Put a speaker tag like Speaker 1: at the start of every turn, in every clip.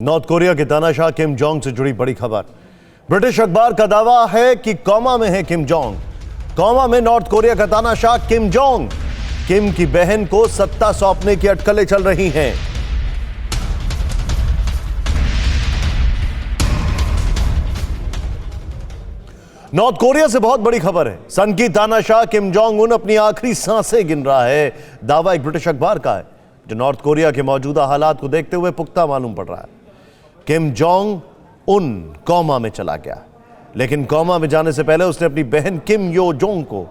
Speaker 1: North Korea के तानाशाह Kim Jong से जुड़ी बड़ी खबर। ब्रिटिश अखबार का दावा है कि कोमा में है किम जोंग। कोमा में नॉर्थ कोरिया का तानाशाह किम जोंग। किम की बहन को सत्ता सौंपने की अटकलें चल रही हैं। नॉर्थ कोरिया से बहुत बड़ी खबर है। सन की तानाशाह किम जोंग उन अपनी आखिरी सांसें गिन रहा है। दावा एक ब्रिटिश अखबार का है जो नॉर्थ कोरिया के मौजूदा हालात को देखते हुए पुख्ता मालूम पड़ रहा है। किम जोंग उन कोमा में चला गया, लेकिन कोमा में जाने से पहले उसने अपनी बहन किम यो जोंग को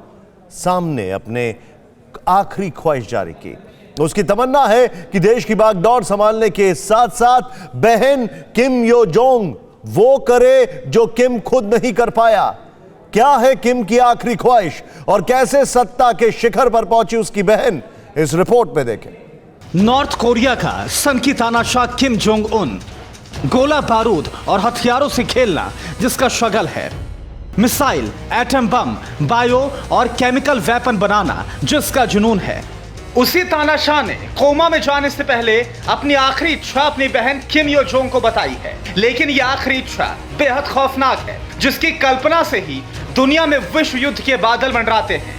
Speaker 1: सामने अपने आखिरी ख्वाहिश जारी की। उसकी तमन्ना है कि देश की बागडोर संभालने के साथ साथ बहन किम यो जोंग वो करे जो किम खुद नहीं कर पाया। क्या है किम की आखिरी ख्वाहिश और कैसे सत्ता के शिखर पर पहुंची उसकी बहन, इस रिपोर्ट में देखें।
Speaker 2: नॉर्थ कोरिया का सन की तानाशाह किम जोंग उन गोला बारूद और हथियारों से खेलना जिसका शगल है, मिसाइल, एटम बम, बायो और केमिकल वेपन बनाना जिसका जुनून है, उसी तानाशाह ने कोमा में जाने से पहले अपनी आखिरी इच्छा अपनी बहन किम यो जोंग को बताई है। लेकिन यह आखिरी इच्छा बेहद खौफनाक है, जिसकी कल्पना से ही दुनिया में विश्व युद्ध के बादल मंडराते हैं।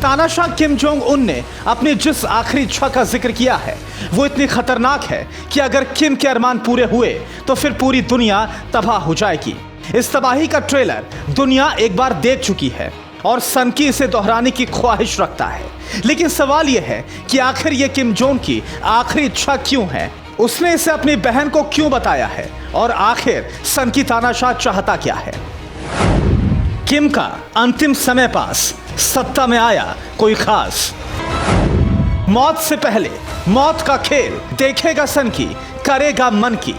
Speaker 2: तानाशाह किम जोंग उन ने अपनी जिस आखिरी इच्छा का जिक्र किया है वो इतनी खतरनाक है कि अगर किम के अरमान पूरे हुए तो फिर पूरी दुनिया तबाह हो जाएगी। इस तबाही का ट्रेलर दुनिया एक बार देख चुकी है और सन की इसे दोहराने की ख्वाहिश रखता है। लेकिन सवाल यह है कि आखिर ये किम जोंग की आखिरी इच्छा क्यों है, उसने इसे अपनी बहन को क्यों बताया है और आखिर सन की तानाशाह चाहता क्या है। किम का अंतिम समय पास, सत्ता में आया कोई खास, मौत से पहले मौत का खेल देखेगा सन की, करेगा मन की।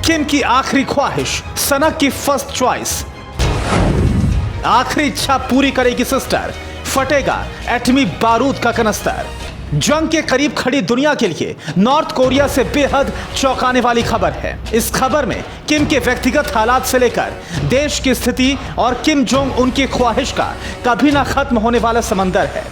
Speaker 2: किम की आखिरी ख्वाहिश, सनक की फर्स्ट चॉइस, आखिरी इच्छा पूरी करेगी सिस्टर, फटेगा एटमी बारूद का कनस्तर। जंग के करीब खड़ी दुनिया के लिए नॉर्थ कोरिया से बेहद चौंकाने वाली खबर है। इस खबर में किम के व्यक्तिगत हालात से लेकर देश की स्थिति और किम जोंग उनकी ख्वाहिश का कभी ना खत्म होने वाला समंदर है।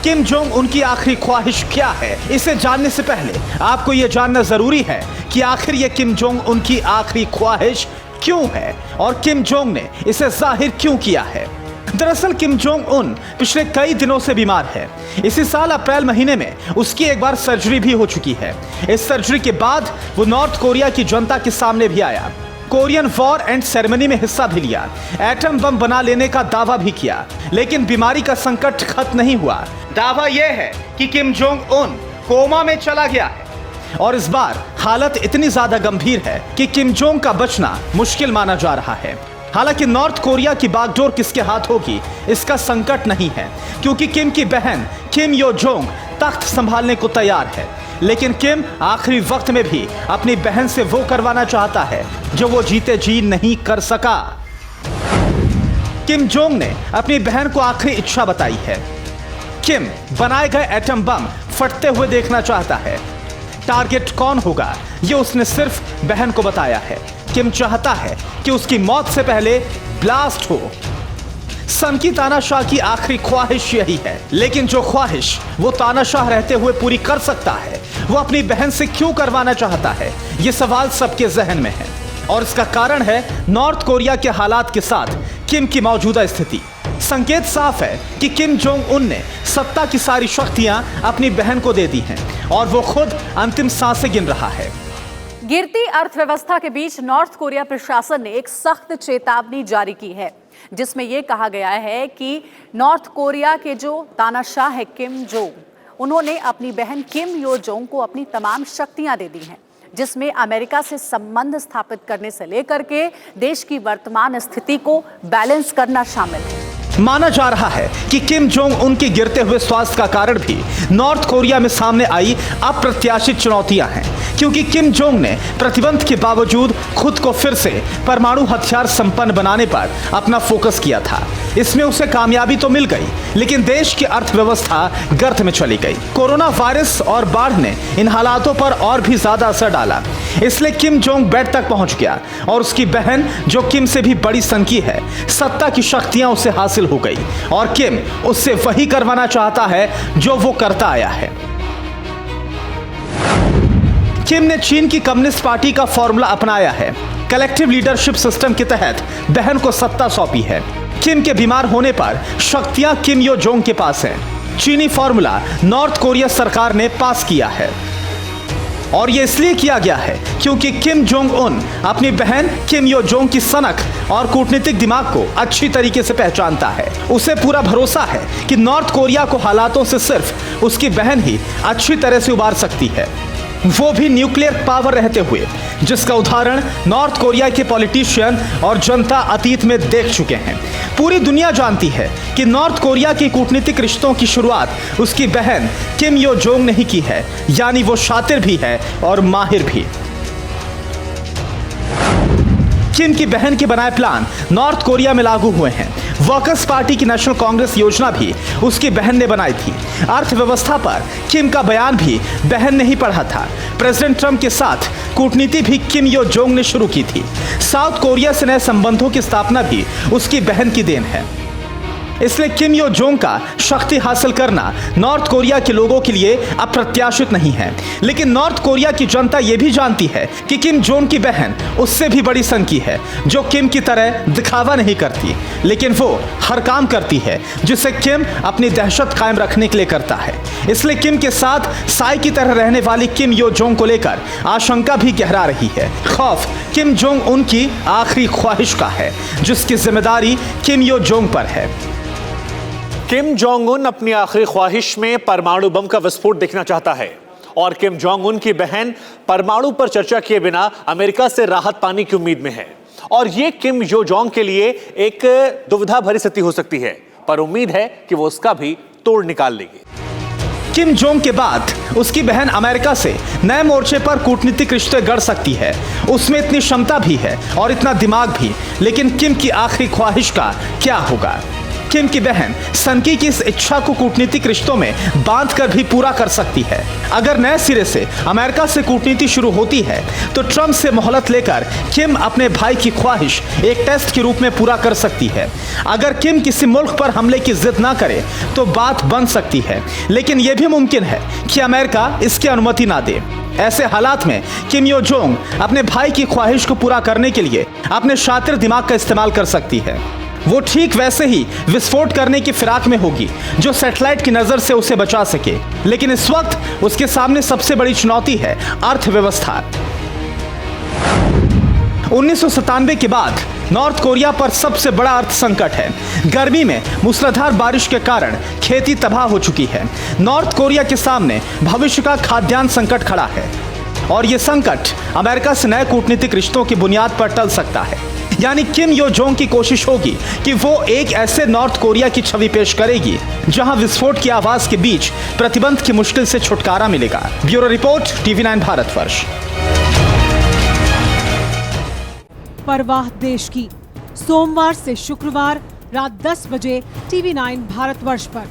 Speaker 2: किम जोंग उनकी आखिरी ख्वाहिश क्या है, इसे जानने से पहले आपको यह जानना जरूरी है कि आखिर ये किम जोंग उनकी आखिरी ख्वाहिश क्यों है और किम जोंग ने इसे जाहिर क्यों किया है। दरअसल किम जोंग उन पिछले कई दिनों से बीमार है। इसी साल अप्रैल महीने में उसकी एक बार सर्जरी भी हो चुकी है। इस सर्जरी के बाद वो नॉर्थ कोरिया की जनता के सामने भी आया, कोरियन वॉर एंड सेरेमनी में हिस्सा भी लिया, एटम बम बना लेने का दावा भी किया। लेकिन बीमारी का संकट खत्म नहीं हुआ। दावा यह है कि किम जोंग उन कोमा में चला गया है और इस बार हालत इतनी ज्यादा गंभीर है कि किम जोंग का बचना मुश्किल माना जा रहा है। हालांकि नॉर्थ कोरिया की बागडोर किसके हाथ होगी इसका संकट नहीं है, क्योंकि किम की बहन किम यो जोंग तख्त संभालने को तैयार है। लेकिन किम आखिरी वक्त में भी अपनी बहन से वो करवाना चाहता है जो वो जीते जी नहीं कर सका। किम जोंग ने अपनी बहन को आखिरी इच्छा बताई है। किम बनाए गए एटम बम फटते हुए देखना चाहता है। टारगेट कौन होगा ये उसने सिर्फ बहन को बताया है। किम चाहता है कि उसकी मौत से पहले ब्लास्ट हो। सन की तानाशाह की आखिरी ख्वाहिश यही है, लेकिन जो ख्वाहिश वो तानाशाह रहते हुए पूरी कर सकता है वो अपनी बहन से क्यों करवाना चाहता है, ये सवाल सबके जहन में है। और इसका कारण है नॉर्थ कोरिया के हालात के साथ किम की मौजूदा स्थिति। संकेत साफ है कि किम जोंग उन ने सत्ता की सारी शक्तियां अपनी बहन को दे दी हैं और वो खुद अंतिम सांसें गिन रहा है।
Speaker 3: गिरती अर्थव्यवस्था के बीच नॉर्थ कोरिया प्रशासन ने एक सख्त चेतावनी जारी की है, जिसमें यह कहा गया है कि नॉर्थ कोरिया के जो तानाशाह है किम जोंग, उन्होंने अपनी बहन किम यो जोंग को अपनी तमाम शक्तियां दे दी हैं, जिसमें अमेरिका से संबंध स्थापित करने से लेकर के देश की वर्तमान स्थिति को बैलेंस करना शामिल है।
Speaker 2: माना जा रहा है कि किम जोंग उनके गिरते हुए स्वास्थ्य का कारण भी नॉर्थ कोरिया में सामने आई अप्रत्याशित चुनौतियां हैं, क्योंकि किम जोंग ने प्रतिबंध के बावजूद खुद को फिर से परमाणु हथियार संपन्न बनाने पर अपना फोकस किया था। इसमें उसे कामयाबी तो मिल गई, लेकिन देश की अर्थव्यवस्था गर्त में चली गई। कोरोना वायरस और बाढ़ ने इन हालातों पर और भी ज्यादा असर डाला। इसलिए किम जोंग बेड तक पहुंच गया और उसकी बहन, जो किम से भी बड़ी संकी है, सत्ता की शक्तियां उसे हासिल हो गई और किम उससे वही करवाना चाहता है जो वो करता आया है। किम ने चीन की कम्युनिस्ट पार्टी का फॉर्मूला अपनाया है। कलेक्टिव लीडरशिप सिस्टम के तहत बहन को सत्ता सौंपी है। किम के बीमार होने पर शक्तियां किम यो जोंग के पास हैं। चीनी फॉर्मूला नॉर्थ कोरिया सरकार ने पास किया है और ये इसलिए किया गया है क्योंकि किम जोंग उन अपनी बहन किम यो जोंग की सनक और कूटनीतिक दिमाग को अच्छी तरीके से पहचानता है। उसे पूरा भरोसा है कि नॉर्थ कोरिया को हालातों से सिर्फ उसकी बहन ही अच्छी तरह से उबार सकती है, वो भी न्यूक्लियर पावर रहते हुए, जिसका उदाहरण नॉर्थ कोरिया के पॉलिटिशियन और जनता अतीत में देख चुके हैं। पूरी दुनिया जानती है कि नॉर्थ कोरिया के कूटनीतिक रिश्तों की शुरुआत उसकी बहन किम यो जोंग ने ही की है, यानी वो शातिर भी है और माहिर भी। किम की बहन के बनाए प्लान नॉर्थ कोरिया में लागू हुए हैं। वर्कर्स पार्टी की नेशनल कांग्रेस योजना भी उसकी बहन ने बनाई थी। अर्थव्यवस्था पर किम का बयान भी बहन ने ही पढ़ा था। प्रेसिडेंट ट्रंप के साथ कूटनीति भी किम यो जोंग ने शुरू की थी। साउथ कोरिया से नए संबंधों की स्थापना भी उसकी बहन की देन है। इसलिए किम यो जोंग का शक्ति हासिल करना नॉर्थ कोरिया के लोगों के लिए अप्रत्याशित नहीं है। लेकिन नॉर्थ कोरिया की जनता यह भी जानती है कि किम जोंग की बहन उससे भी बड़ी सनकी है, जो किम की तरह दिखावा नहीं करती, लेकिन वो हर काम करती है जिसे किम अपनी दहशत कायम रखने के लिए करता है। इसलिए किम के साथ साई की तरह रहने वाली किम यो जोंग को लेकर आशंका भी गहरा रही है। खौफ किम जोंग उनकी आखिरी ख्वाहिश का है, जिसकी जिम्मेदारी किम यो जोंग पर है।
Speaker 4: किम जोंग उन अपनी आखिरी ख्वाहिश में परमाणु बम का विस्फोट देखना चाहता है और किम जोंग उन की बहन परमाणु पर चर्चा किए बिना अमेरिका से राहत पाने की उम्मीद में है। और यह किम यो जोंग के लिए एक दुविधा भरी स्थिति हो सकती है, पर उम्मीद है कि वो उसका भी तोड़ निकाल लेगी।
Speaker 2: किम जोंग के बाद उसकी बहन अमेरिका से नए मोर्चे पर कूटनीतिक रिश्ते गढ़ सकती है। उसमें इतनी क्षमता भी है और इतना दिमाग भी। लेकिन किम की आखिरी ख्वाहिश का क्या होगा? किम की बहन सनकी की इस इच्छा को कूटनीतिक रिश्तों में बांधकर भी पूरा कर सकती है। अगर नए सिरे से अमेरिका से कूटनीति शुरू होती है तो ट्रंप से मोहलत लेकर किम अपने भाई की ख्वाहिश एक टेस्ट के रूप में पूरा कर सकती है। अगर किम किसी मुल्क पर हमले की जिद ना करे तो बात बन सकती है, लेकिन यह भी मुमकिन है कि अमेरिका इसकी अनुमति ना दे। ऐसे हालात में किम यो जोंग अपने भाई की ख्वाहिश को पूरा करने के लिए अपने शातिर दिमाग का इस्तेमाल कर सकती है। वो ठीक वैसे ही विस्फोट करने की फिराक में होगी जो सैटेलाइट की नजर से उसे बचा सके। लेकिन इस वक्त उसके सामने सबसे बड़ी चुनौती है अर्थव्यवस्था। 1997 के बाद नॉर्थ कोरिया पर सबसे बड़ा अर्थ संकट है। गर्मी में मूसलाधार बारिश के कारण खेती तबाह हो चुकी है। नॉर्थ कोरिया के सामने भविष्य का खाद्यान्न संकट खड़ा है और यह संकट अमेरिका से नए कूटनीतिक रिश्तों की बुनियाद पर टल सकता है। यानी किम यो जोंग की कोशिश होगी कि वो एक ऐसे नॉर्थ कोरिया की छवि पेश करेगी जहां विस्फोट की आवाज के बीच प्रतिबंध की मुश्किल से छुटकारा मिलेगा। Bureau report, TV9 Bharatvarsh.
Speaker 5: परवाह देश की, सोमवार से शुक्रवार रात 10 बजे TV9 भारतवर्ष पर।